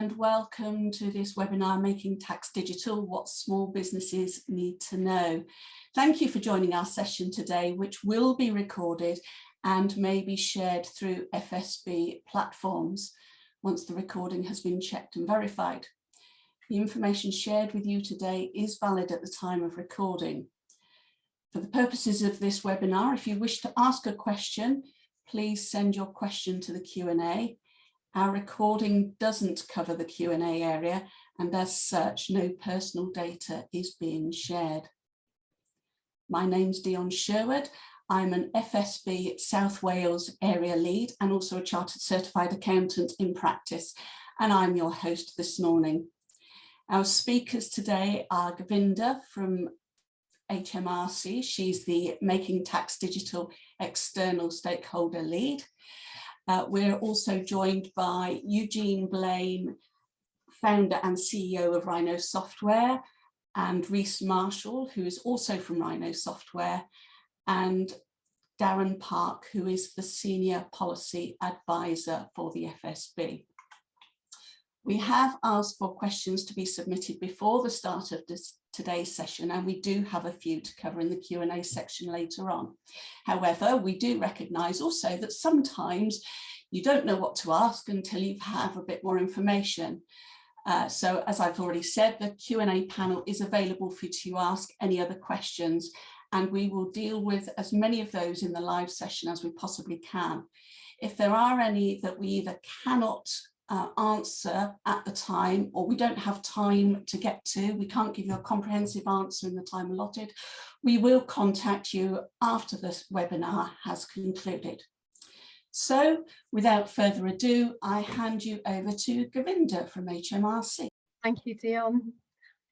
And welcome to this webinar, Making Tax Digital, What Small Businesses Need to Know. Thank you for joining our session today, which will be recorded and may be shared through FSB platforms once the recording has been checked and verified. The information shared with you today is valid at the time of recording. For the purposes of this webinar, if you wish to ask a question, please send your question to the Q&A. Our recording doesn't cover the Q&A area, and as such, no personal data is being shared. My name's Dion Sherwood. I'm an FSB South Wales area lead and also a chartered certified accountant in practice, and I'm your host this morning. Our speakers today are Govinda from Hmrc. She's the Making Tax Digital External Stakeholder Lead. We're also joined by Eugene Blaine, founder and CEO of Rhino Software, and Reese Marshall, who is also from Rhino Software, and Darren Park, who is the Senior Policy Advisor for the FSB. We have asked for questions to be submitted before the start of today's session, and we do have a few to cover in the Q&A section later on. However, we do recognise also that sometimes you don't know what to ask until you have a bit more information. So as I've already said, the Q&A panel is available for you to ask any other questions, and we will deal with as many of those in the live session as we possibly can. If there are any that we either cannot answer at the time, or we don't have time to get to, we can't give you a comprehensive answer in the time allotted, we will contact you after this webinar has concluded. So without further ado, I hand you over to Govinda from Hmrc. Thank you, Dion.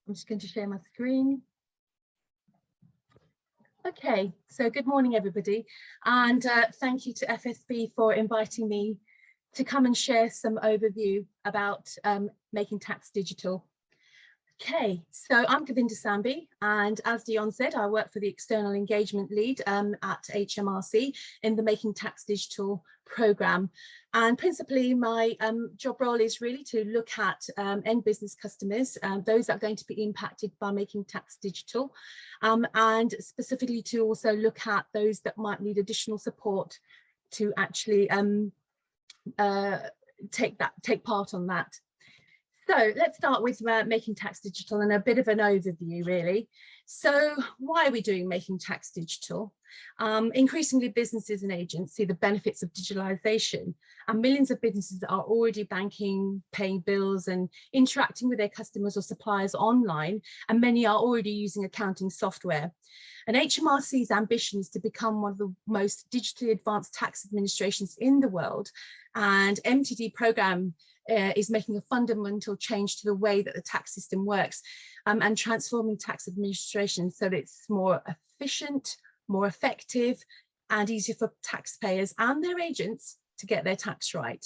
I'm just going to share my screen. Okay, so good morning, everybody, and thank you to FSB for inviting me to come and share some overview about making tax digital. Okay, so I'm Govinda Sambi, and as Dion said, I work for the External Engagement Lead at Hmrc in the Making Tax Digital programme. And principally my job role is really to look at end business customers, those that are going to be impacted by making tax digital, and specifically to also look at those that might need additional support to actually take part on that. So let's start with making tax digital and a bit of an overview, really. So why are we doing making tax digital? Increasingly, businesses and agents see the benefits of digitalization, and millions of businesses are already banking, paying bills and interacting with their customers or suppliers online, and many are already using accounting software. And Hmrc's ambition is to become one of the most digitally advanced tax administrations in the world, and Mtd programme is making a fundamental change to the way that the tax system works, and transforming tax administration so that it's more efficient, more effective and easier for taxpayers and their agents to get their tax right.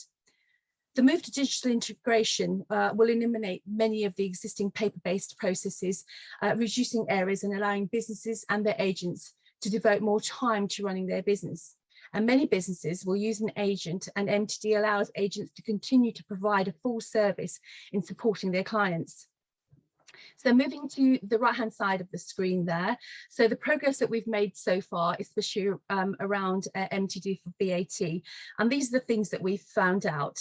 The move to digital integration will eliminate many of the existing paper-based processes, reducing errors and allowing businesses and their agents to devote more time to running their business. And many businesses will use an agent, and Mtd allows agents to continue to provide a full service in supporting their clients. So moving to the right-hand side of the screen there, so the progress that we've made so far, especially around Mtd for VAT, and these are the things that we've found out.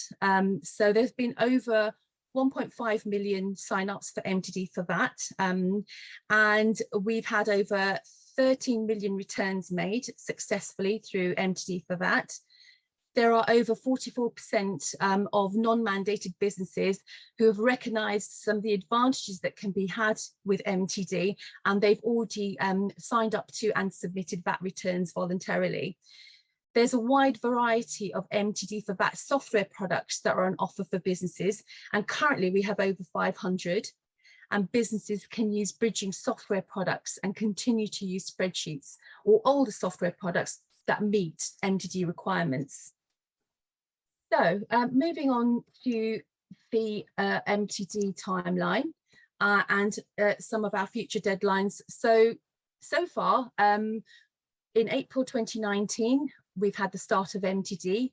So there's been over 1.5 million sign-ups for Mtd for that, and we've had over 13 million returns made successfully through Mtd for that. There are over 44% of non-mandated businesses who have recognised some of the advantages that can be had with Mtd, and they've already signed up to and submitted VAT returns voluntarily. There's a wide variety of Mtd for VAT software products that are on offer for businesses, and currently we have over 500. And businesses can use bridging software products and continue to use spreadsheets or older software products that meet Mtd requirements. So moving on to the Mtd timeline and some of our future deadlines. So far, in April 2019, we've had the start of Mtd.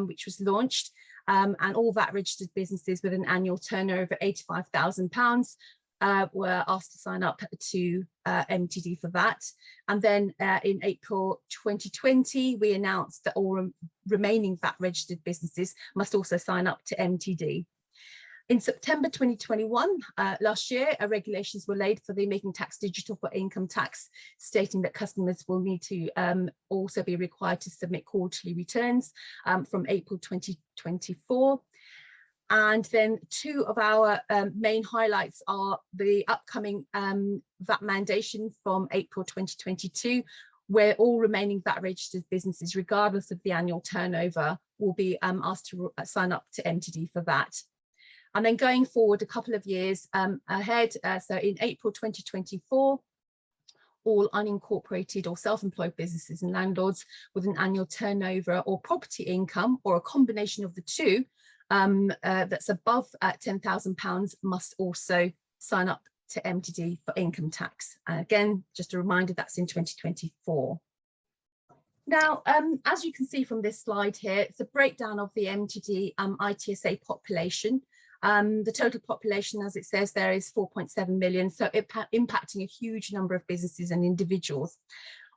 which was launched, and all VAT registered businesses with an annual turnover of £85,000 were asked to sign up to MTD for that. And then in April 2020, we announced that all remaining VAT registered businesses must also sign up to MTD. In September 2021, last year, regulations were laid for the Making Tax Digital for income tax, stating that customers will need to also be required to submit quarterly returns from April 2024. And then two of our main highlights are the upcoming VAT mandation from April 2022, where all remaining VAT registered businesses, regardless of the annual turnover, will be asked to sign up to MTD for that. And then going forward a couple of years ahead, so in April 2024, all unincorporated or self-employed businesses and landlords with an annual turnover or property income, or a combination of the two, that's above £10,000 must also sign up to MTD for income tax. Again, just a reminder, that's in 2024. Now, as you can see from this slide here, it's a breakdown of the MTD ITSA population. The total population, as it says there, is 4.7 million, so impacting a huge number of businesses and individuals,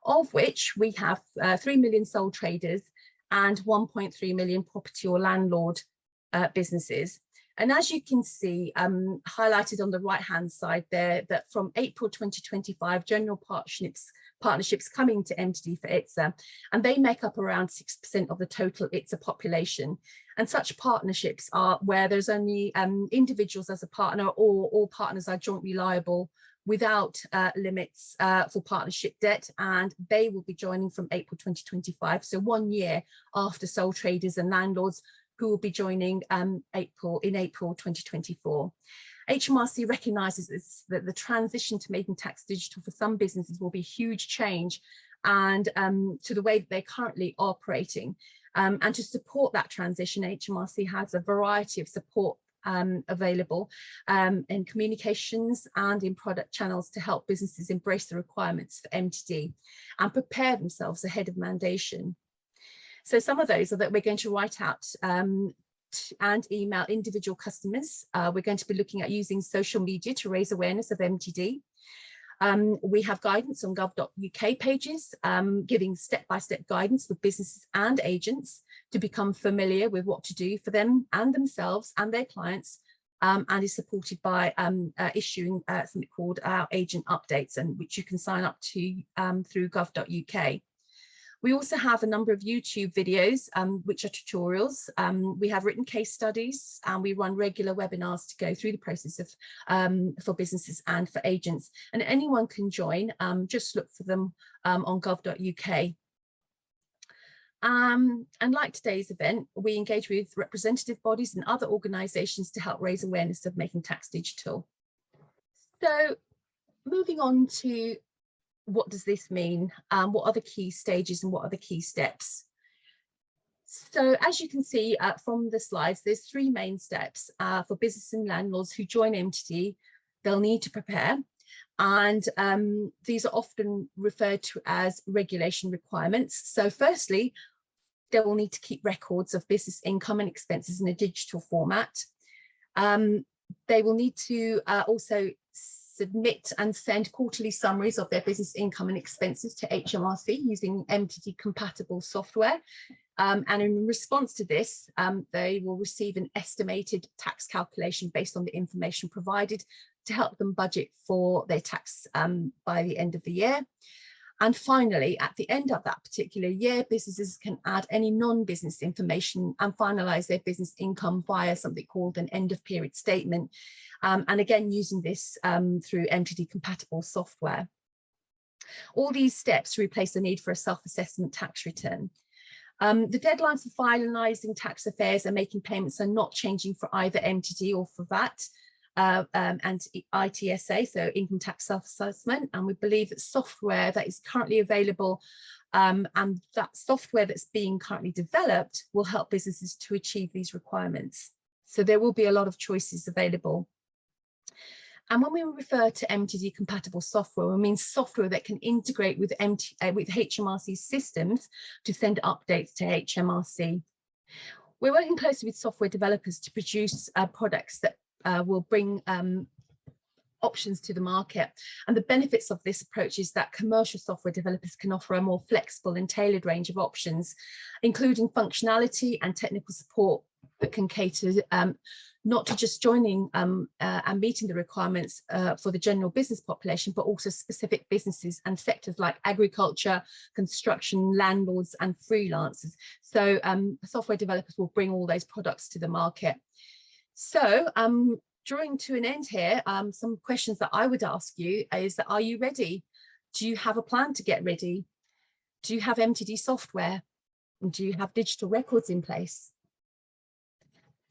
of which we have 3 million sole traders and 1.3 million property or landlord businesses. And as you can see, highlighted on the right-hand side there, that from April 2025, general partnerships coming to MTD for ITSA, and they make up around 6% of the total ITSA population. And such partnerships are where there's only individuals as a partner, or all partners are jointly liable without limits for partnership debt, and they will be joining from April 2025, so 1 year after sole traders and landlords, who will be joining in April 2024. Hmrc recognises that the transition to making tax digital for some businesses will be a huge change and to the way that they're currently operating. And to support that transition, Hmrc has a variety of support available in communications and in product channels to help businesses embrace the requirements for MTD and prepare themselves ahead of mandation. So some of those are that we're going to write out and email individual customers. We're going to be looking at using social media to raise awareness of MTD. We have guidance on gov.uk pages, giving step-by-step guidance for businesses and agents to become familiar with what to do for them and themselves and their clients, and is supported by issuing something called our agent updates, and which you can sign up to through gov.uk. We also have a number of YouTube videos, which are tutorials. We have written case studies, and we run regular webinars to go through the process of for businesses and for agents. And anyone can join, just look for them on gov.uk. And like today's event, we engage with representative bodies and other organisations to help raise awareness of making tax digital. So moving on to what does this mean? What are the key stages and what are the key steps? So as you can see from the slides, there's three main steps for business and landlords who join MTD. They'll need to prepare, and these are often referred to as regulation requirements. So firstly, they will need to keep records of business income and expenses in a digital format. They will need to also submit and send quarterly summaries of their business income and expenses to Hmrc using MTD compatible software. And in response to this, they will receive an estimated tax calculation based on the information provided to help them budget for their tax by the end of the year. And finally, at the end of that particular year, businesses can add any non-business information and finalise their business income via something called an end of period statement. And again, using this through MTD compatible software. All these steps replace the need for a self-assessment tax return. The deadlines for finalising tax affairs and making payments are not changing for either MTD or for VAT and ITSA, so income tax self-assessment. And we believe that software that is currently available and that software that's being currently developed will help businesses to achieve these requirements. So there will be a lot of choices available. And when we refer to MTD compatible software, we mean software that can integrate with Hmrc systems to send updates to Hmrc. We're working closely with software developers to produce products that will bring options to the market. And the benefits of this approach is that commercial software developers can offer a more flexible and tailored range of options, including functionality and technical support that can cater not to just joining and meeting the requirements for the general business population, but also specific businesses and sectors like agriculture, construction, landlords, and freelancers. So software developers will bring all those products to the market. So drawing to an end here, some questions that I would ask you is that, are you ready? Do you have a plan to get ready? Do you have Mtd software? And do you have digital records in place?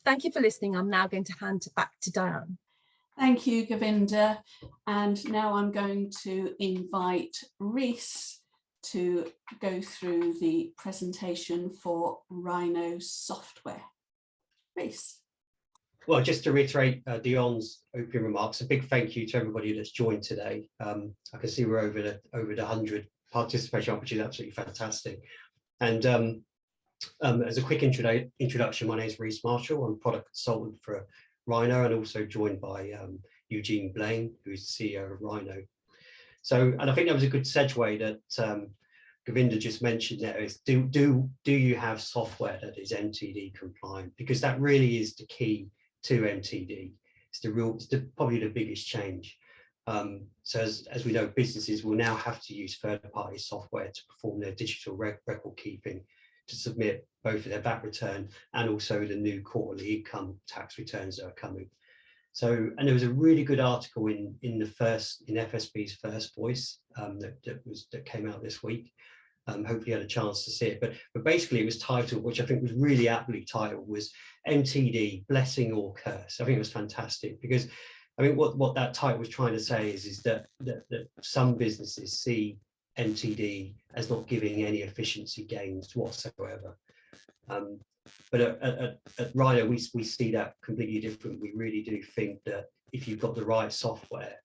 Thank you for listening. I'm now going to hand back to Diane. Thank you, Govinda. And now I'm going to invite Rhys to go through the presentation for Rhino software. Rhys. Well, just to reiterate Dion's opening remarks, a big thank you to everybody that's joined today. I can see we're over the 100 participation, which is absolutely fantastic. And as a quick introduction, my name is Rhys Marshall. I'm product consultant for Rhino, and also joined by Eugene Blaine, who is the CEO of Rhino. So, and I think that was a good segue that Govinda just mentioned there, is do you have software that is MTD compliant? Because that really is the key to MTD. It's probably the biggest change. So as we know, businesses will now have to use third-party software to perform their digital record keeping, to submit both their VAT return and also the new quarterly income tax returns that are coming. So, and there was a really good article in FSB's First Voice that came out this week. Hopefully you had a chance to see it, but basically it was titled, which I think was really aptly titled, was MTD Blessing or Curse. I think it was fantastic, because I mean what that title was trying to say is that some businesses see MTD as not giving any efficiency gains whatsoever. But at Rhino, we see that completely different. We really do think that if you've got the right software,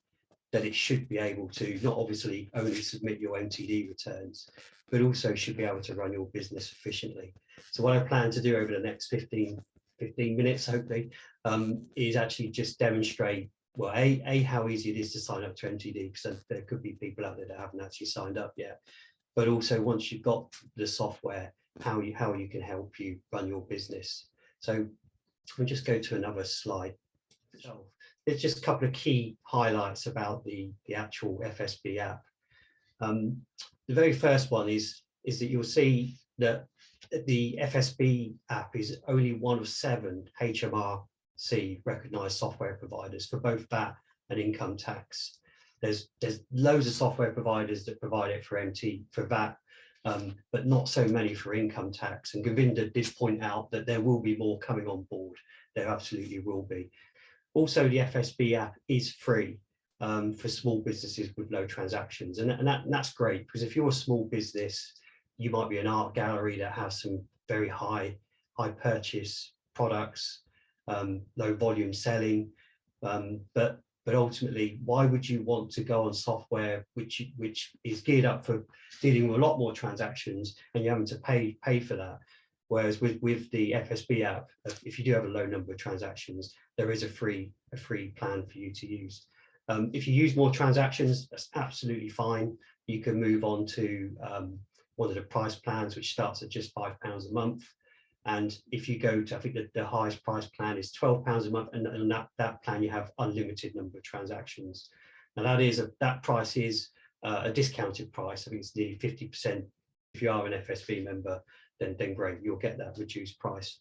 that it should be able to not obviously only submit your MTD returns, but also should be able to run your business efficiently. So what I plan to do over the next 15 minutes, hopefully, is actually just demonstrate, well, how easy it is to sign up to MTD, because there could be people out there that haven't actually signed up yet. But also, once you've got the software, how you can help you run your business. So we'll just go to another slide. So there's just a couple of key highlights about the actual FSB app. The very first one is that you'll see that the FSB app is only one of 7 Hmrc recognised software providers for both VAT and income tax. There's loads of software providers that provide it for VAT, but not so many for income tax. And Govinda did point out that there will be more coming on board. There absolutely will be. Also, the FSB app is free for small businesses with low transactions, and that's great, because if you're a small business, you might be an art gallery that has some very high purchase products, low volume selling, but ultimately, why would you want to go on software which is geared up for dealing with a lot more transactions, and you're having to pay for that? Whereas with the FSB app, if you do have a low number of transactions, there is a free plan for you to use. If you use more transactions, that's absolutely fine. You can move on to one of the price plans, which starts at just £5 a month. And if you go to, I think the highest price plan is £12 a month, and that plan you have unlimited number of transactions. Now that price is a discounted price. I think it's nearly 50%. If you are an FSB member, then great, you'll get that reduced price.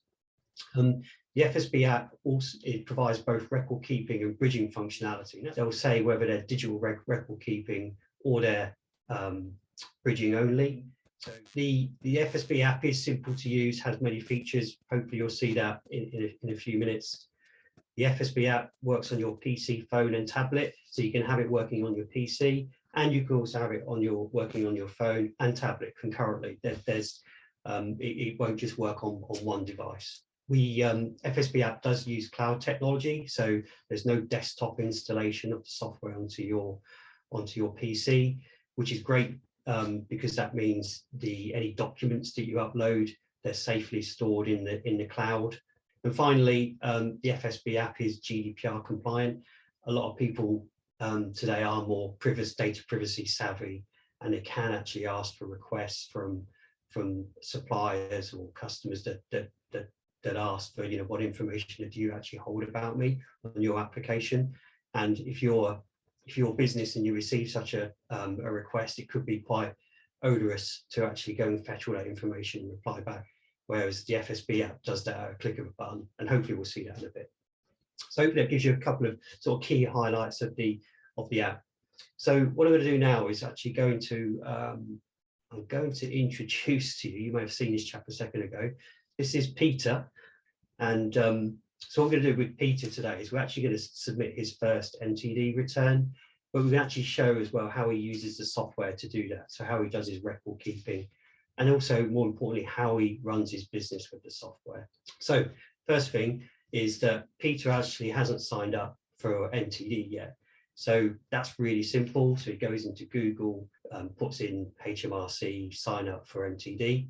The FSB app also provides both record keeping and bridging functionality. They'll say whether they're digital record keeping or they're bridging only. So the FSB app is simple to use, has many features. Hopefully you'll see that in a few minutes. The FSB app works on your PC, phone and tablet, so you can have it working on your PC, and you can also have it working on your phone and tablet concurrently. It won't just work on one device. FSB app does use cloud technology, so there's no desktop installation of the software onto your PC, which is great, because that means any documents that you upload they're safely stored in the cloud. And finally, the FSB app is GDPR compliant. A lot of people today are more data privacy savvy, and they can actually ask for requests from suppliers or customers that ask for, what information do you actually hold about me on your application. And if you're business and you receive such a request, it could be quite onerous to actually go and fetch all that information and reply back. Whereas the FSB app does that at a click of a button, and hopefully we'll see that in a bit. So hopefully that gives you a couple of sort of key highlights of the app. So what I'm going to do now is actually I'm going to introduce to you, you may have seen this chap a second ago. This is Peter, and so what we're going to do with Peter today is we're actually going to submit his first MTD return, but we can actually show as well how he uses the software to do that. So how he does his record keeping, and also more importantly, how he runs his business with the software. So first thing is that Peter actually hasn't signed up for MTD yet. So that's really simple. So he goes into Google, puts in Hmrc, sign up for MTD.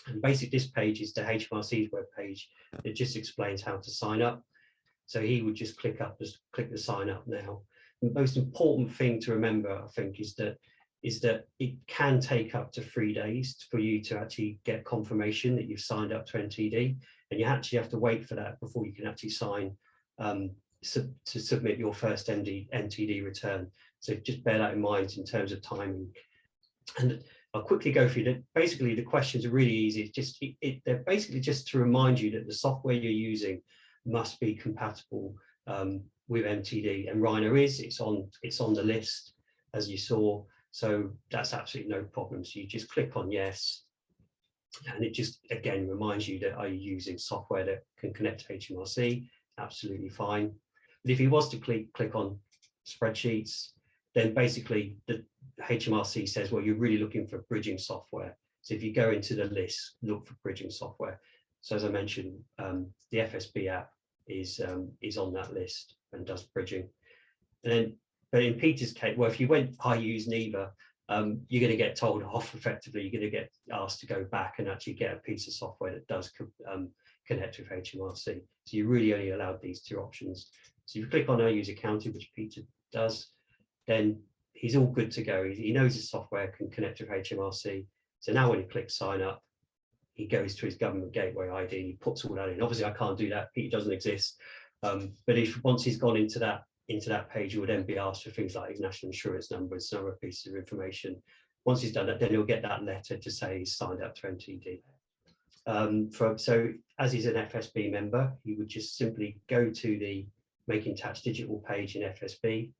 And basically this page is the Hmrc's web page. It just explains how to sign up. So he would just click the sign up now. The most important thing to remember, I think, is that it can take up to 3 days for you to actually get confirmation that you've signed up to MTD, and you actually have to wait for that before you can actually sign to submit your first MTD return. So just bear that in mind in terms of timing. And I'll quickly go through that. Basically, the questions are really easy. They're basically just to remind you that the software you're using must be compatible with MTD, and Rhino is. It's on the list, as you saw. So that's absolutely no problem. So you just click on yes, and it just again reminds you that are you using software that can connect to Hmrc? Absolutely fine. But if you was to click on spreadsheets, then basically the Hmrc says, well, you're really looking for bridging software. So if you go into the list, look for bridging software. So as I mentioned, the FSB app is on that list and does bridging. And then, but in Peter's case, well, if you went, I use neither, you're going to get told off effectively. You're going to get asked to go back and actually get a piece of software that does connect with Hmrc. So you really only allowed these two options. So if you click on I use accounting, which Peter does, then he's all good to go. He knows his software can connect with Hmrc. So now when you click sign up, he goes to his government gateway ID, he puts all that in. Obviously I can't do that, Peter doesn't exist. But once he's gone into that page, you would then be asked for things like his national insurance number and some other pieces of information. Once he's done that, then he'll get that letter to say he's signed up to MTD. So as he's an FSB member, he would just simply go to the Making Tax Digital page in FSB,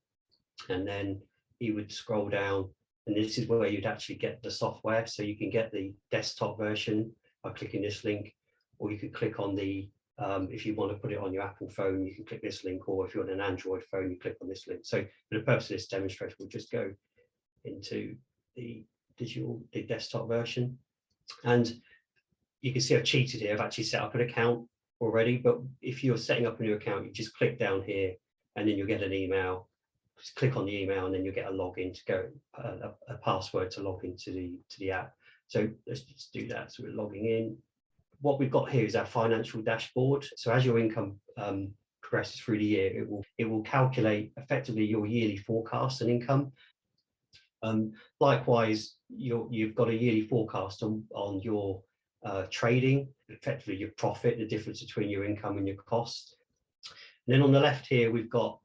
and then he would scroll down, and this is where you'd actually get the software. So you can get the desktop version by clicking this link, or you could click on the if you want to put it on your Apple phone, you can click this link, or if you're on an Android phone, you click on this link. So for the purpose of this demonstration, we'll just go into the desktop version, and you can see I've cheated here. I've actually set up an account already, but if you're setting up a new account, you just click down here, and then you'll get an email. Just click on the email, and then you'll get a login to go, a password to log into the app. So let's just do that. So we're logging in. What we've got here is our financial dashboard. So as your income progresses through the year, it will calculate effectively your yearly forecast and income. Likewise, you've got a yearly forecast on your trading, effectively your profit, the difference between your income and your cost. And then on the left here, we've got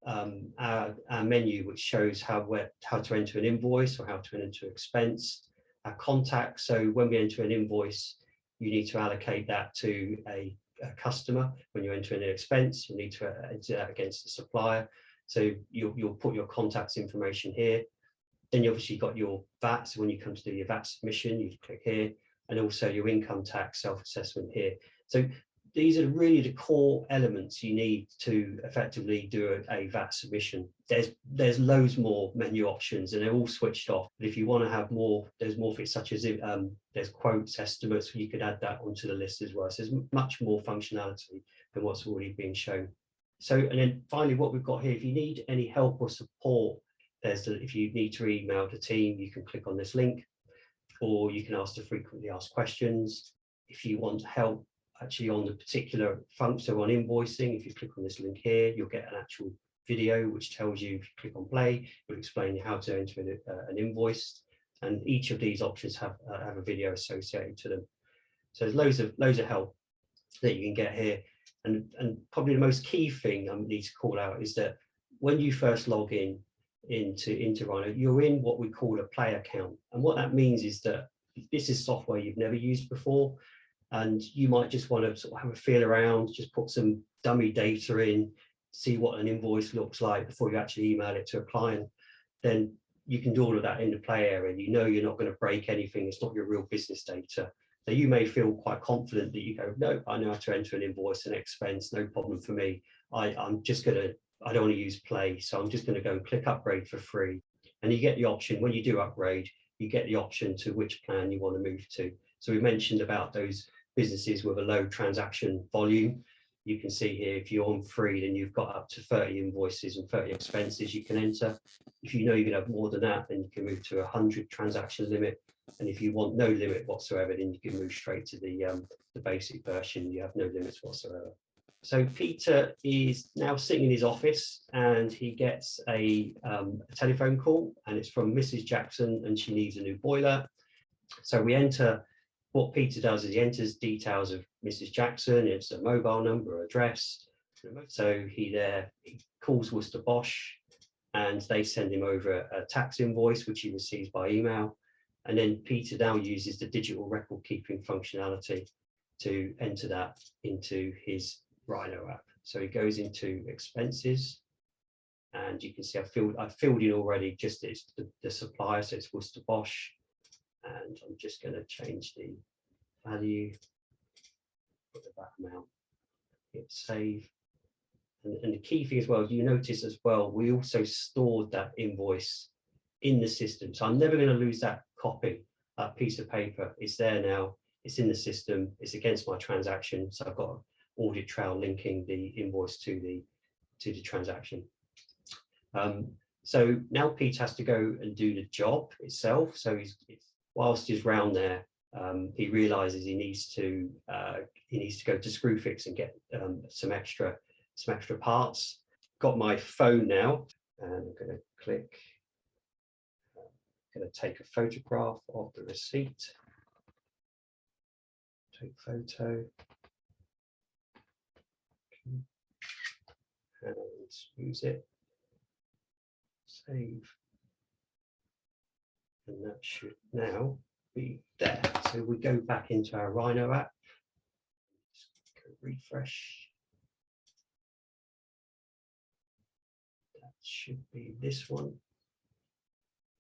our menu, which shows how to enter an invoice or how to enter expense, our contacts. So when we enter an invoice, you need to allocate that to a customer. When you enter an expense, you need to enter that against the supplier. So you'll put your contacts information here. Then you obviously got your VAT. So when you come to do your VAT submission, you click here, and also your income tax self-assessment here. So these are really the core elements you need to effectively do a VAT submission. There's loads more menu options, and they're all switched off. But if you want to have more, there's more things such as there's quotes, estimates. You could add that onto the list as well. So there's much more functionality than what's already been shown. So, and then finally, what we've got here, if you need any help or support, if you need to email the team, you can click on this link, or you can ask the frequently asked questions. if you want help actually on the particular function, so on invoicing, if you click on this link here, you'll get an actual video which tells you, if you click on play, it will explain how to enter an invoice, and each of these options have a video associated to them. So there's loads of help that you can get here, and probably the most key thing I need to call out is that when you first log into Rhino, you're in what we call a play account, and what that means is that this is software you've never used before, and you might just want to sort of have a feel around, just put some dummy data in, see what an invoice looks like before you actually email it to a client. Then you can do all of that in the play area. You know you're not going to break anything. It's not your real business data. So you may feel quite confident that you go, no, I know how to enter an invoice and expense, no problem for me. I don't want to use play, so I'm just going to go and click upgrade for free. And you get the option, when you do upgrade, you get the option to which plan you want to move to. So we mentioned about those businesses with a low transaction volume. You can see here, if you're on free, then you've got up to 30 invoices and 30 expenses you can enter. If you know you're going to have more than that, then you can move to 100 transaction limit. And if you want no limit whatsoever, then you can move straight to the basic version. You have no limits whatsoever. So Peter is now sitting in his office, and he gets a telephone call, and it's from Mrs. Jackson, and she needs a new boiler. So we enter. What Peter does is he enters details of Mrs. Jackson. It's a mobile number, address. So he calls Worcester Bosch, and they send him over a tax invoice, which he receives by email. And then Peter now uses the digital record keeping functionality to enter that into his Rhino app. So he goes into expenses, and you can see I've filled in already just the supplier, so it's Worcester Bosch. And I'm just going to change the value, put the VAT amount, hit save. And the key thing as well, you notice as well, we also stored that invoice in the system. So I'm never going to lose that copy, that piece of paper. It's there now, it's in the system, it's against my transaction. So I've got an audit trail linking the invoice to the transaction. So now Pete has to go and do the job itself. So whilst he's round there, he realizes he needs to go to Screwfix and get some extra parts. Got my phone now, and I'm going to click. I'm going to take a photograph of the receipt. Take photo. And use it. Save. And that should now be there. So we go back into our Rhino app. Just go refresh. That should be this one.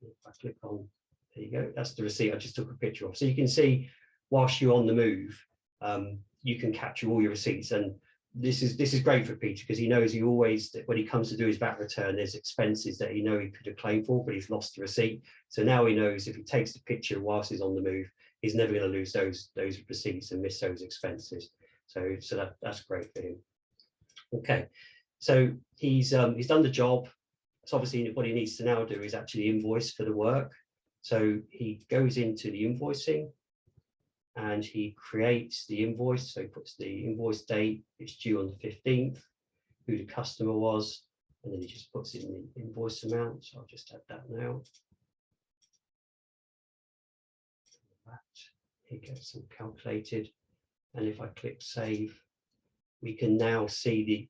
If I click on, there you go. That's the receipt I just took a picture of. So you can see, whilst you're on the move, you can capture all your receipts. And this is great for Peter, because he knows he always, when he comes to do his VAT return, there's expenses that he could have claimed for, but he's lost the receipt. So now he knows if he takes the picture whilst he's on the move, he's never going to lose those receipts and miss those expenses. So that's great for him. Okay, so he's done the job. So obviously what he needs to now do is actually invoice for the work. So he goes into the invoicing, and he creates the invoice. So he puts the invoice date, it's due on the 15th, who the customer was, and then he just puts in the invoice amount. So I'll just add that now. It gets them calculated. And if I click save, we can now see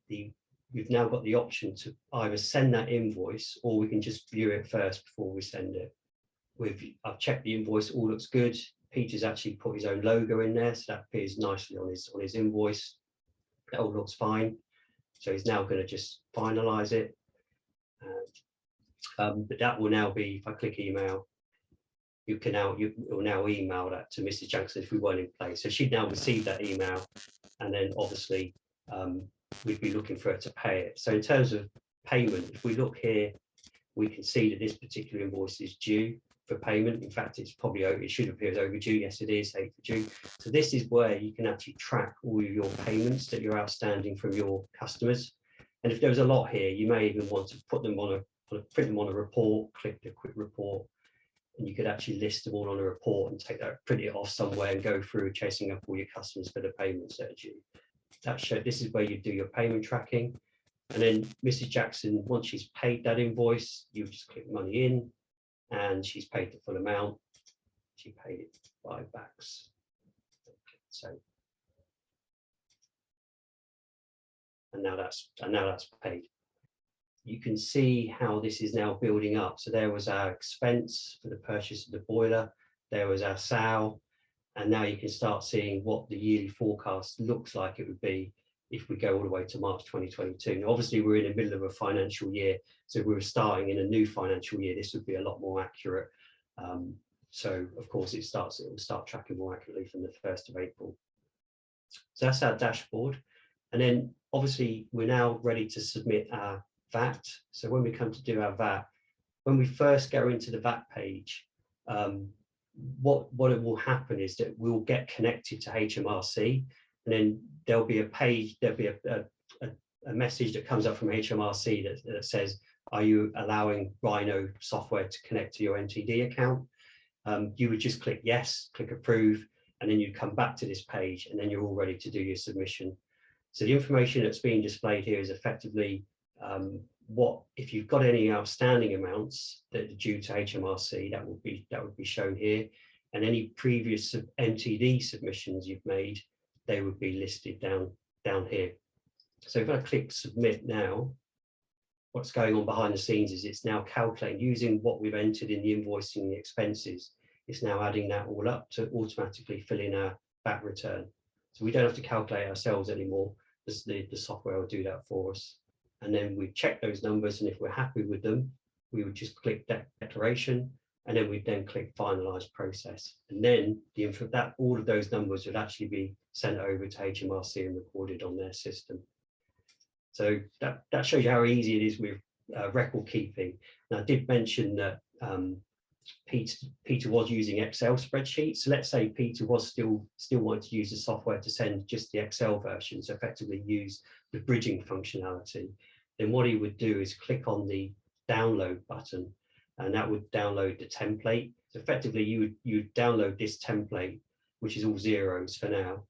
we've now got the option to either send that invoice, or we can just view it first before we send it. I've checked the invoice, all looks good. Peter's actually put his own logo in there, so that appears nicely on his invoice. That all looks fine. So he's now going to just finalize it. And, but that will now be, if I click email, you will now email that to Mrs. Jackson if we weren't in place. So she'd now receive that email, and then obviously we'd be looking for her to pay it. So in terms of payment, if we look here, we can see that this particular invoice is due for payment. In fact, it should appear as overdue. Yes, it is 8th of June. So this is where you can actually track all of your payments that you're outstanding from your customers. And if there's a lot here, you may even want to put them on print them on a report, click the quick report, and you could actually list them all on a report and take that, print it off somewhere and go through chasing up all your customers for the payments that are due. That show, this is where you do your payment tracking. And then Mrs. Jackson, once she's paid that invoice, you just click money in and she's paid the full amount. She paid it by backs. So, and now that's paid. You can see how this is now building up. So there was our expense for the purchase of the boiler. There was our SAL. And now you can start seeing what the yearly forecast looks like it would be if we go all the way to March 2022. Now, obviously, we're in the middle of a financial year. So if we were starting in a new financial year, this would be a lot more accurate. So, of course, it will start tracking more accurately from the 1st of April. So that's our dashboard. And then, obviously, we're now ready to submit our VAT. So when we come to do our VAT, when we first go into the VAT page, what it will happen is that we'll get connected to Hmrc, and then there'll be a page, there'll be a message that comes up from Hmrc that says, are you allowing Rhino software to connect to your Mtd account? You would just click yes, click approve, and then you'd come back to this page, and then you're all ready to do your submission. So the information that's being displayed here is effectively what, if you've got any outstanding amounts that are due to Hmrc, that would be shown here, and any previous Mtd submissions you've made, they would be listed down here. So if I click submit now, what's going on behind the scenes is it's now calculating using what we've entered in the invoicing and the expenses. It's now adding that all up to automatically fill in our VAT return. So we don't have to calculate ourselves anymore. The software will do that for us. And then we check those numbers, and if we're happy with them, we would just click declaration, and then we'd then click finalize process. And then all of those numbers would actually be sent over to Hmrc and recorded on their system. So that shows you how easy it is with record keeping. Now, I did mention that Peter was using Excel spreadsheets. So let's say Peter was still wanting to use the software to send just the Excel version, so effectively use the bridging functionality. Then what he would do is click on the download button, and that would download the template. So effectively, you would download this template, which is all zeros for now.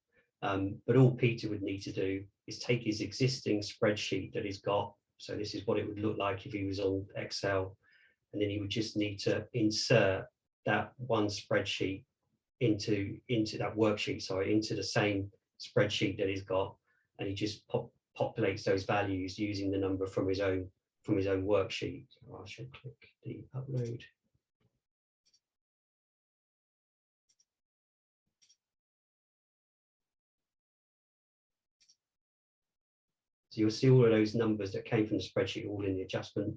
But all Peter would need to do is take his existing spreadsheet that he's got. So this is what it would look like if he was on Excel. And then he would just need to insert that one spreadsheet into that worksheet, sorry, into the same spreadsheet that he's got. And he just populates those values using the number from his own worksheet. So I should click the upload. So you'll see all of those numbers that came from the spreadsheet all in the adjustment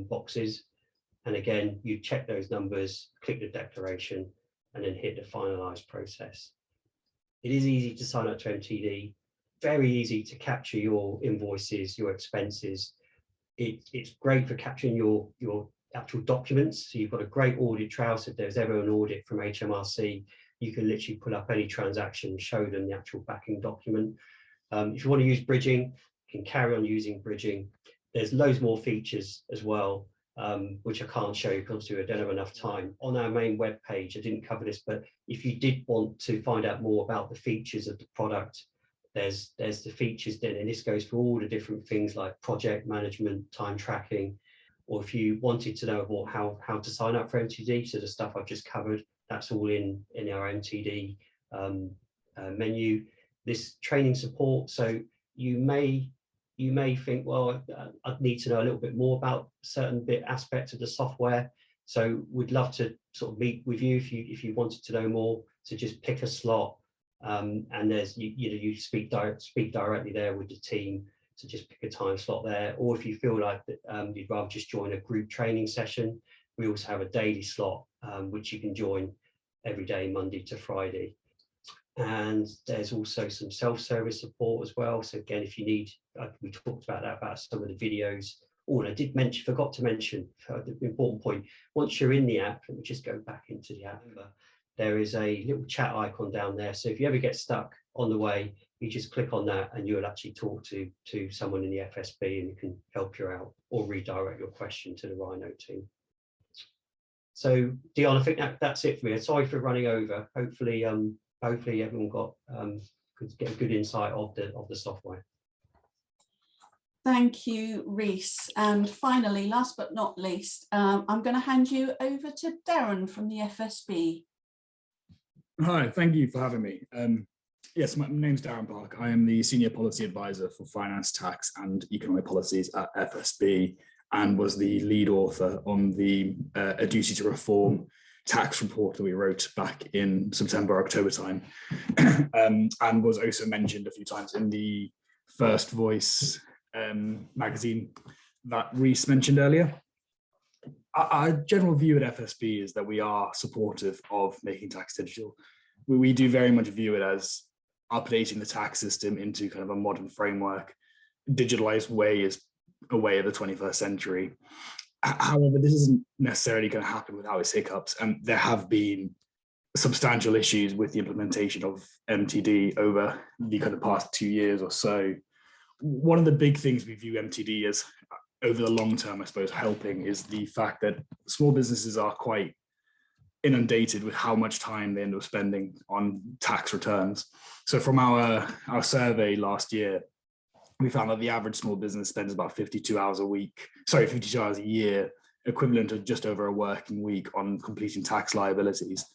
boxes. And again, you check those numbers, click the declaration, and then hit the finalize process. It is easy to sign up to Mtd, very easy to capture your invoices, your expenses. It's great for capturing your actual documents. So you've got a great audit trail. So if there's ever an audit from Hmrc, you can literally pull up any transaction, show them the actual backing document. If you want to use bridging, you can carry on using bridging. There's loads more features as well, which I can't show you because I don't have enough time. On our main web page, I didn't cover this, but if you did want to find out more about the features of the product, there's the features then, and this goes for all the different things like project management, time tracking, or if you wanted to know more how to sign up for Mtd, so the stuff I've just covered, that's all in our Mtd menu. This training support, so you may think, well, I'd need to know a little bit more about certain aspects of the software. So we'd love to sort of meet with you if you wanted to know more. So just pick a slot, and there's you speak directly there with the team. So just pick a time slot there. Or if you feel like that, you'd rather just join a group training session, we also have a daily slot which you can join every day, Monday to Friday. And there's also some self-service support as well. So again, if you need, we talked about that, about some of the videos. Oh, and I forgot to mention the important point. Once you're in the app, let me just go back into the app. There is a little chat icon down there. So if you ever get stuck on the way, you just click on that and you'll actually talk to someone in the FSB and you can help you out or redirect your question to the Rhino team. So Dion, I think that's it for me. Sorry for running over. Hopefully everyone could get a good insight of the software. Thank you, Rhys. And finally, last but not least, I'm going to hand you over to Darren from the FSB. Hi, thank you for having me. Yes, my name's Darren Park. I am the Senior Policy Advisor for Finance, Tax and Economic Policies at FSB, and was the lead author on the A Duty to Reform tax report that we wrote back in September, October time, and was also mentioned a few times in the First Voice magazine that Rhys mentioned earlier. Our general view at FSB is that we are supportive of making tax digital. We do very much view it as updating the tax system into kind of a modern framework. Digitalized way is a way of the 21st century. However, this isn't necessarily going to happen without its hiccups, and there have been substantial issues with the implementation of MTD over the kind of past 2 years or so. One of the big things we view MTD as over the long term, I suppose, helping is the fact that small businesses are quite inundated with how much time they end up spending on tax returns. So from our survey last year, we found that the average small business spends about 52 hours a year, equivalent to just over a working week on completing tax liabilities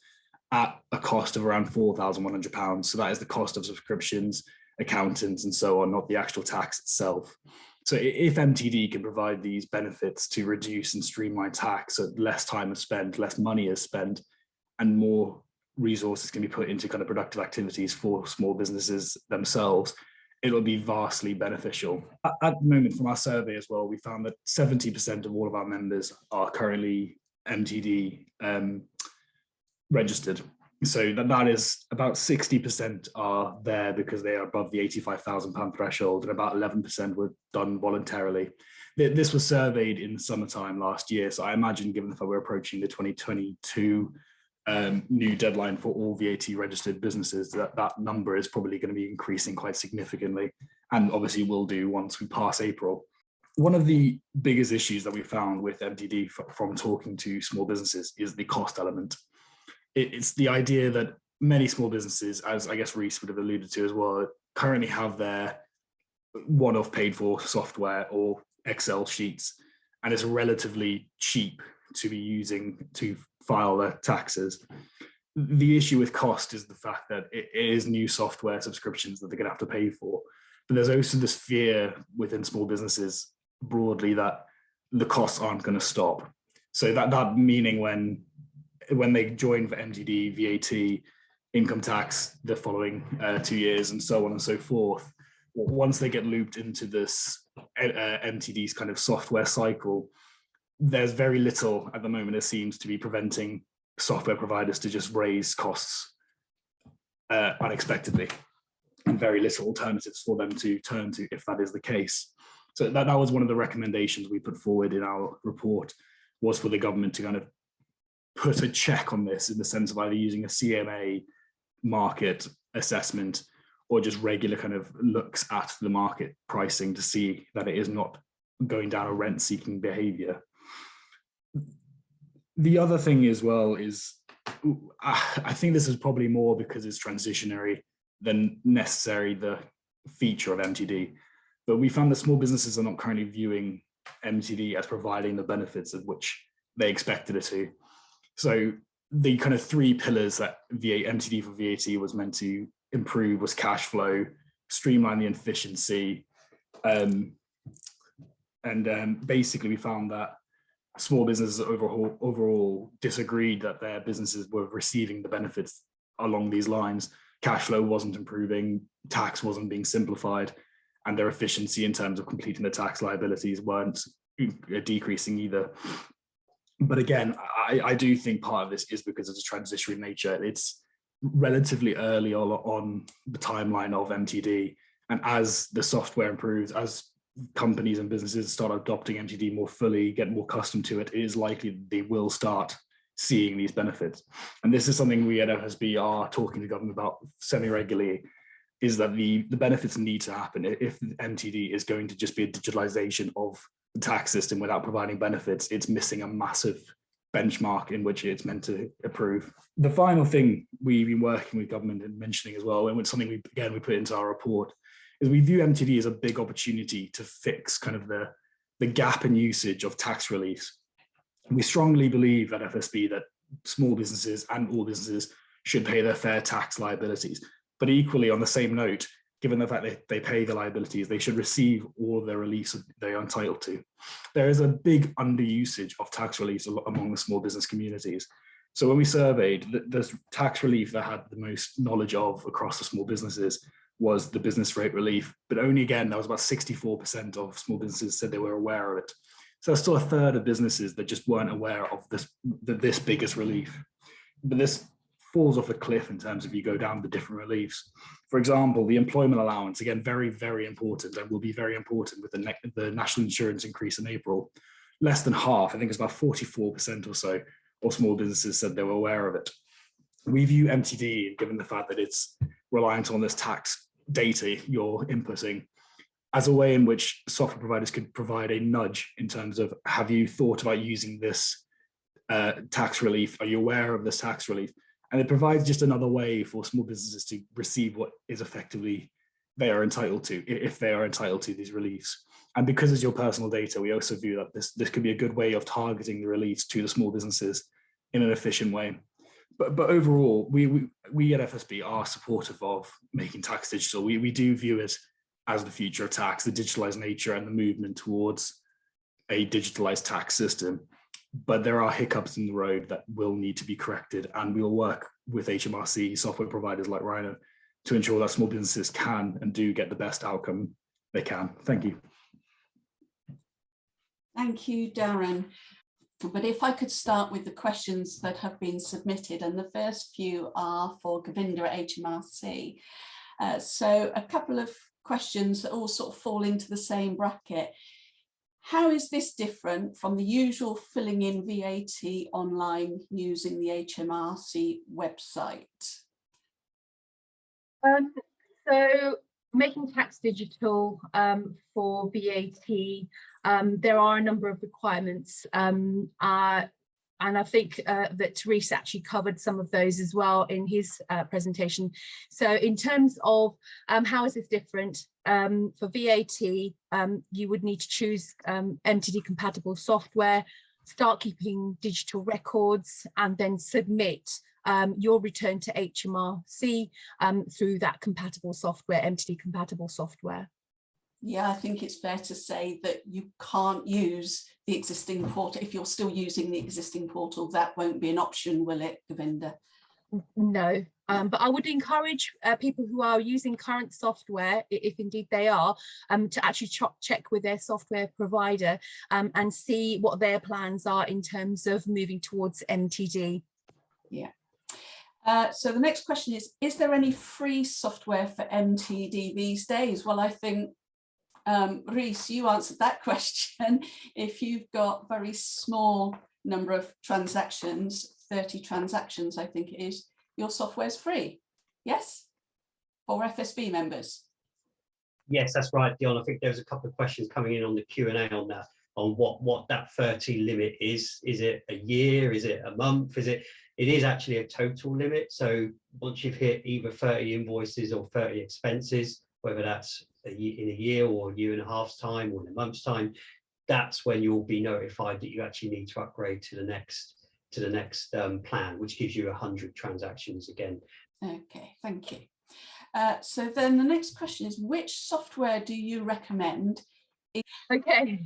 at a cost of around £4,100. So that is the cost of subscriptions, accountants and so on, not the actual tax itself. So if MTD can provide these benefits to reduce and streamline tax, so less time is spent, less money is spent, and more resources can be put into kind of productive activities for small businesses themselves, it'll be vastly beneficial. At the moment, from our survey as well, we found that 70% of all of our members are currently MTD registered. So that is about 60% are there because they are above the £85,000 threshold, and about 11% were done voluntarily. This was surveyed in the summertime last year, so I imagine, given the fact we're approaching the 2022 new deadline for all VAT registered businesses, that number is probably going to be increasing quite significantly, and obviously will do once we pass April. One of the biggest issues that we found with MTD from talking to small businesses is the cost element. It's the idea that many small businesses, as I guess Rhys would have alluded to as well, currently have their one-off paid for software or Excel sheets, and it's relatively cheap to be using to file their taxes. The issue with cost is the fact that it is new software subscriptions that they're going to have to pay for. But there's also this fear within small businesses broadly that the costs aren't going to stop. So that meaning when they join for MTD, VAT, income tax the following 2 years, and so on and so forth, once they get looped into this MTD's kind of software cycle, there's very little at the moment, it seems, to be preventing software providers to just raise costs unexpectedly, and very little alternatives for them to turn to if that is the case. So that was one of the recommendations we put forward in our report, was for the government to kind of put a check on this, in the sense of either using a CMA market assessment or just regular kind of looks at the market pricing to see that it is not going down a rent-seeking behavior. The other thing as well is, I think this is probably more because it's transitionary than necessary the feature of MTD, but we found that small businesses are not currently viewing MTD as providing the benefits of which they expected it to. So the kind of three pillars that MTD for VAT was meant to improve was cash flow, streamline the efficiency, and basically we found that small businesses overall disagreed that their businesses were receiving the benefits along these lines. Cash flow wasn't improving, tax wasn't being simplified, and their efficiency in terms of completing the tax liabilities weren't decreasing either. But again, I do think part of this is because it's a transitionary nature. It's relatively early on the timeline of MTD, and as the software improves, as companies and businesses start adopting MTD more fully, get more accustomed to it, it is likely they will start seeing these benefits. And this is something we at FSB are talking to government about semi-regularly, is that the benefits need to happen. If MTD is going to just be a digitalization of the tax system without providing benefits, it's missing a massive benchmark in which it's meant to approve. The final thing we've been working with government and mentioning as well, and it's something we put into our report, is we view MTD as a big opportunity to fix kind of the gap in usage of tax reliefs. We strongly believe at FSB that small businesses and all businesses should pay their fair tax liabilities. But equally, on the same note, given the fact that they pay the liabilities, they should receive all the reliefs they are entitled to. There is a big underusage of tax reliefs among the small business communities. So when we surveyed, the tax relief that had the most knowledge of across the small businesses was the business rate relief, but only, again, that was about 64% of small businesses said they were aware of it. So there's still a third of businesses that just weren't aware of this biggest relief. But this falls off a cliff in terms of you go down the different reliefs. For example, the employment allowance, again, very, very important, and will be very important with the national insurance increase in April. Less than half, I think it's about 44% or so, of small businesses said they were aware of it. We view MTD, given the fact that it's reliant on this tax data you're inputting, as a way in which software providers could provide a nudge in terms of, have you thought about using this tax relief? Are you aware of this tax relief? And it provides just another way for small businesses to receive what is effectively they are entitled to, if they are entitled to these reliefs. And because it's your personal data, we also view that this could be a good way of targeting the reliefs to the small businesses in an efficient way. But overall, we at FSB are supportive of making tax digital. We do view it as the future of tax, the digitalized nature and the movement towards a digitalized tax system. But there are hiccups in the road that will need to be corrected, and we will work with Hmrc software providers like Rhino to ensure that small businesses can and do get the best outcome they can. Thank you. Thank you, Darren. But if I could start with the questions that have been submitted, and the first few are for Govinda at Hmrc. So a couple of questions that all sort of fall into the same bracket. How is this different from the usual filling in VAT online using the Hmrc website? So making tax digital for VAT, there are a number of requirements, and I think that Therese actually covered some of those as well in his presentation. So in terms of how is this different, for VAT, you would need to choose Mtd compatible software, start keeping digital records, and then submit your return to Hmrc through that compatible software, Mtd compatible software. Yeah, I think it's fair to say that you can't use the existing portal. If you're still using the existing portal, that won't be an option, will it, Govinda? No, but I would encourage people who are using current software, if indeed they are, to actually check with their software provider and see what their plans are in terms of moving towards MTD. Yeah. So the next question is there any free software for MTD these days? Well, I think Rhys, you answered that question. If you've got very small number of transactions, 30 transactions, I think it is, your software's free. Yes? For FSB members. Yes, that's right, Dion. I think there's a couple of questions coming in on the Q&A on that, on what that 30 limit is. Is it a year? Is it a month? It is actually a total limit. So once you've hit either 30 invoices or 30 expenses, whether that's in a year or a year and a half's time or in a month's time, that's when you'll be notified that you actually need to upgrade to the next plan, which gives you 100 transactions again. Okay, thank you. So then the next question is, which software do you recommend? Okay.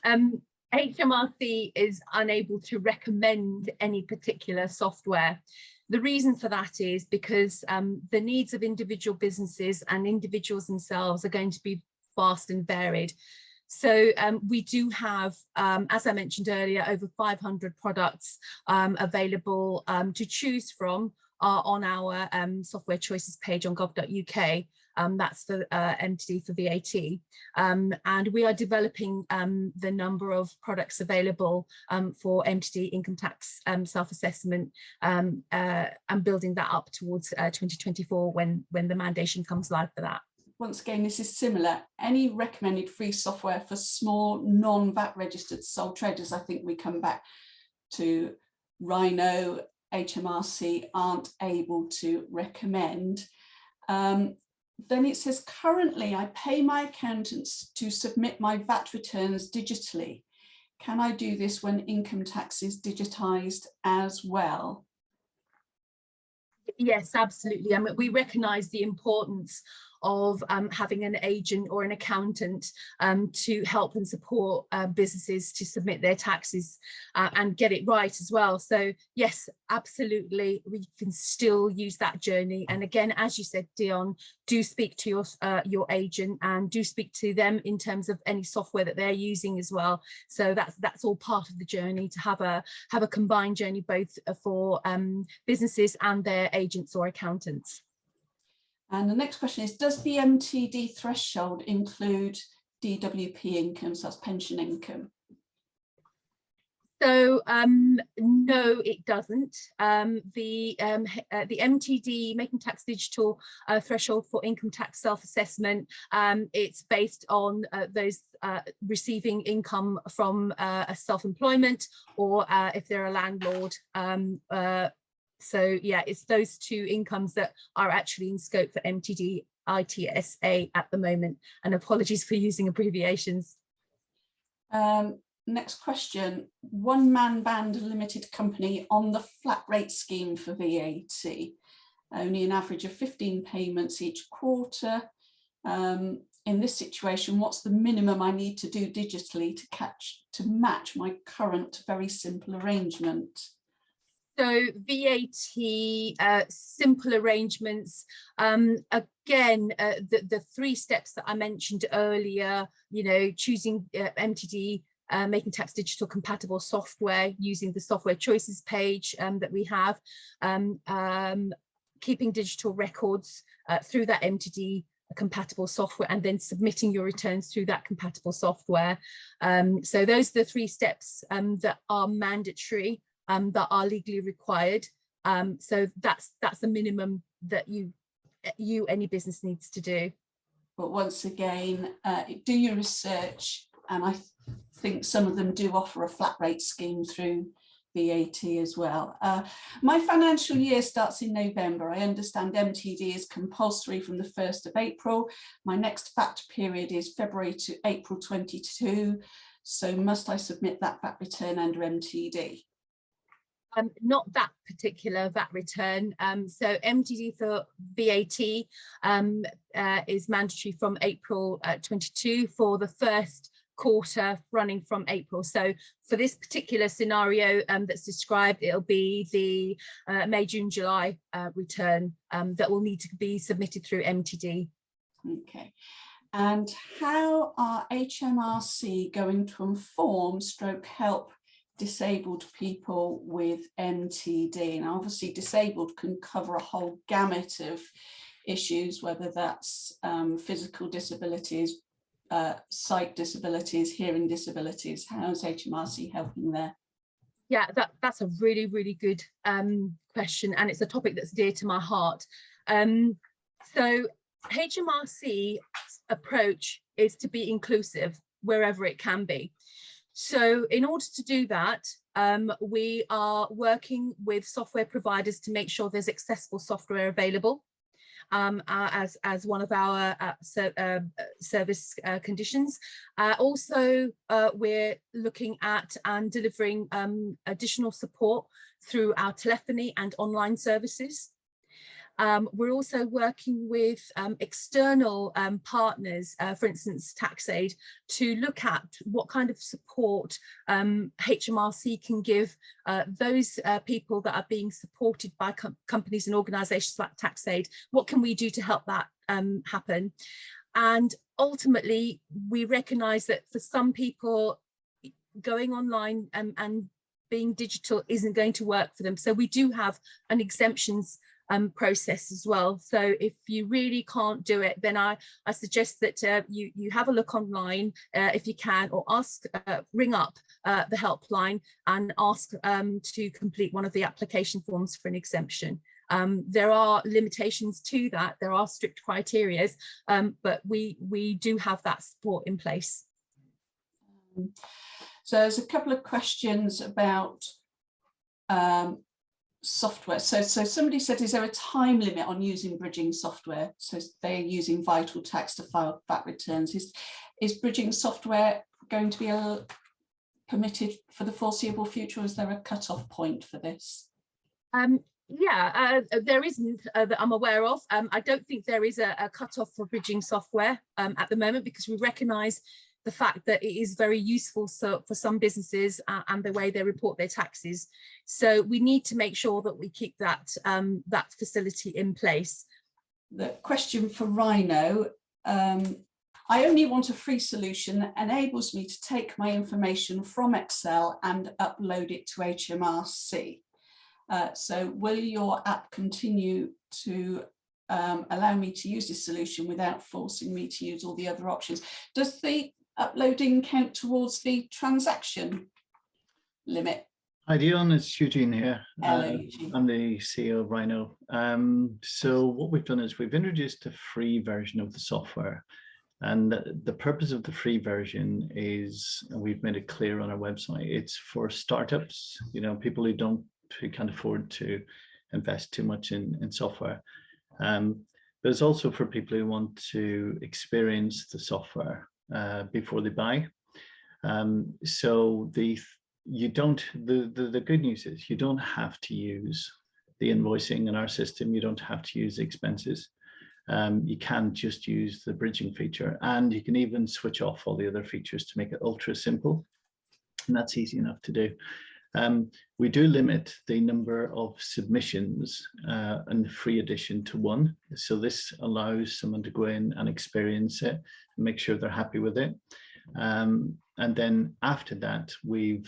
Hmrc is unable to recommend any particular software. The reason for that is because the needs of individual businesses and individuals themselves are going to be vast and varied. So we do have, as I mentioned earlier, over 500 products available to choose from on our software choices page on gov.uk. That's for Mtd for VAT. And we are developing the number of products available for Mtd income tax self-assessment and building that up towards 2024 when the mandation comes live for that. Once again, this is similar. Any recommended free software for small non-VAT registered sole traders? I think we come back to Rhino, Hmrc aren't able to recommend. Then it says, currently I pay my accountants to submit my VAT returns digitally. Can I do this when income tax is digitised as well? Yes, absolutely. I mean, we recognise the importance of having an agent or an accountant to help and support businesses to submit their taxes and get it right as well. So yes, absolutely, we can still use that journey. And again, as you said, Dion, do speak to your agent and do speak to them in terms of any software that they're using as well. So that's all part of the journey, to have a combined journey both for businesses and their agents or accountants. And the next question is, does the MTD threshold include DWP income, so that's pension income? So no, it doesn't. The MTD Making Tax Digital threshold for income tax self-assessment, it's based on those receiving income from a self-employment, or if they're a landlord. So yeah, it's those two incomes that are actually in scope for MTD ITSA at the moment. And apologies for using abbreviations. Next question, one-man band limited company on the flat rate scheme for VAT, only an average of 15 payments each quarter. In this situation, what's the minimum I need to do digitally to match my current very simple arrangement? So VAT simple arrangements, again, the three steps that I mentioned earlier, you know, choosing MTD Making Tax Digital compatible software, using the software choices page that we have, keeping digital records through that MTD compatible software, and then submitting your returns through that compatible software. So those are the three steps that are mandatory, that are legally required. So that's the minimum that any business needs to do. But once again, do your research, and I think some of them do offer a flat rate scheme through VAT as well. My financial year starts in November. I understand MTD is compulsory from the 1st of April. My next VAT period is February to April 22. So must I submit that VAT return under MTD? Not that particular VAT return. So MTD for VAT is mandatory from April 22 for the first quarter running from April. So for this particular scenario that's described, it'll be the May, June, July return that will need to be submitted through MTD. Okay. And how are Hmrc going to inform / help disabled people with MTD? And obviously disabled can cover a whole gamut of issues, whether that's physical disabilities, sight disabilities, hearing disabilities. How's Hmrc helping there? Yeah, that's a really, really good question, and it's a topic that's dear to my heart. So Hmrc's approach is to be inclusive wherever it can be. So in order to do that, we are working with software providers to make sure there's accessible software available as one of our service conditions. Also, we're looking at and delivering additional support through our telephony and online services. We're also working with external partners, for instance, TaxAid, to look at what kind of support Hmrc can give those people that are being supported by companies and organisations like TaxAid. What can we do to help that happen? And ultimately, we recognise that for some people, going online and being digital isn't going to work for them. So we do have an exemptions process as well. So if you really can't do it, then I suggest that you have a look online if you can, or ring up the helpline and ask to complete one of the application forms for an exemption. There are limitations to that. There are strict criteria, but we do have that support in place. So there's a couple of questions about software. So somebody said, is there a time limit on using bridging software? So they're using Vital Tax to file VAT returns. Is bridging software going to be permitted for the foreseeable future? Or is there a cut-off point for this? There isn't that I'm aware of. I don't think there is a cut-off for bridging software at the moment, because we recognise the fact that it is very useful for some businesses and the way they report their taxes. So we need to make sure that we keep that that facility in place. The question for Rhino, I only want a free solution that enables me to take my information from Excel and upload it to Hmrc. So will your app continue to allow me to use this solution without forcing me to use all the other options? Does the uploading count towards the transaction limit? Hi Dion, it's Eugene here. Hello, Eugene. I'm the CEO of Rhino. So what we've done is we've introduced a free version of the software. And the purpose of the free version is, and we've made it clear on our website, it's for startups, you know, people who can't afford to invest too much in software. But it's also for people who want to experience the software before they buy. So the good news is you don't have to use the invoicing in our system. You don't have to use the expenses. You can just use the bridging feature, and you can even switch off all the other features to make it ultra simple. And that's easy enough to do. We do limit the number of submissions in the free edition to 1. So this allows someone to go in and experience it and make sure they're happy with it. And then after that, you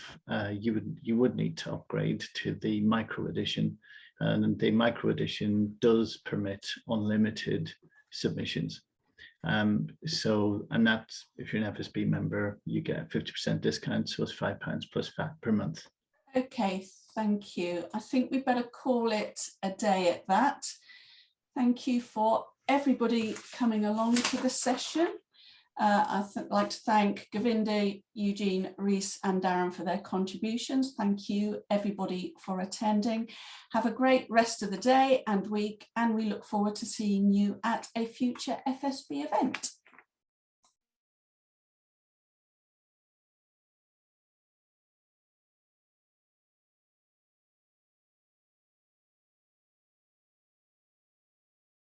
would need to upgrade to the micro edition. And the micro edition does permit unlimited submissions. And that's, if you're an FSB member, you get a 50% discount, so it's £5 plus VAT per month. Okay, thank you. I think we better call it a day at that. Thank you for everybody coming along to the session. I'd like to thank Govinda, Eugene, Rhys and Darren for their contributions. Thank you everybody for attending. Have a great rest of the day and week, and we look forward to seeing you at a future FSB event.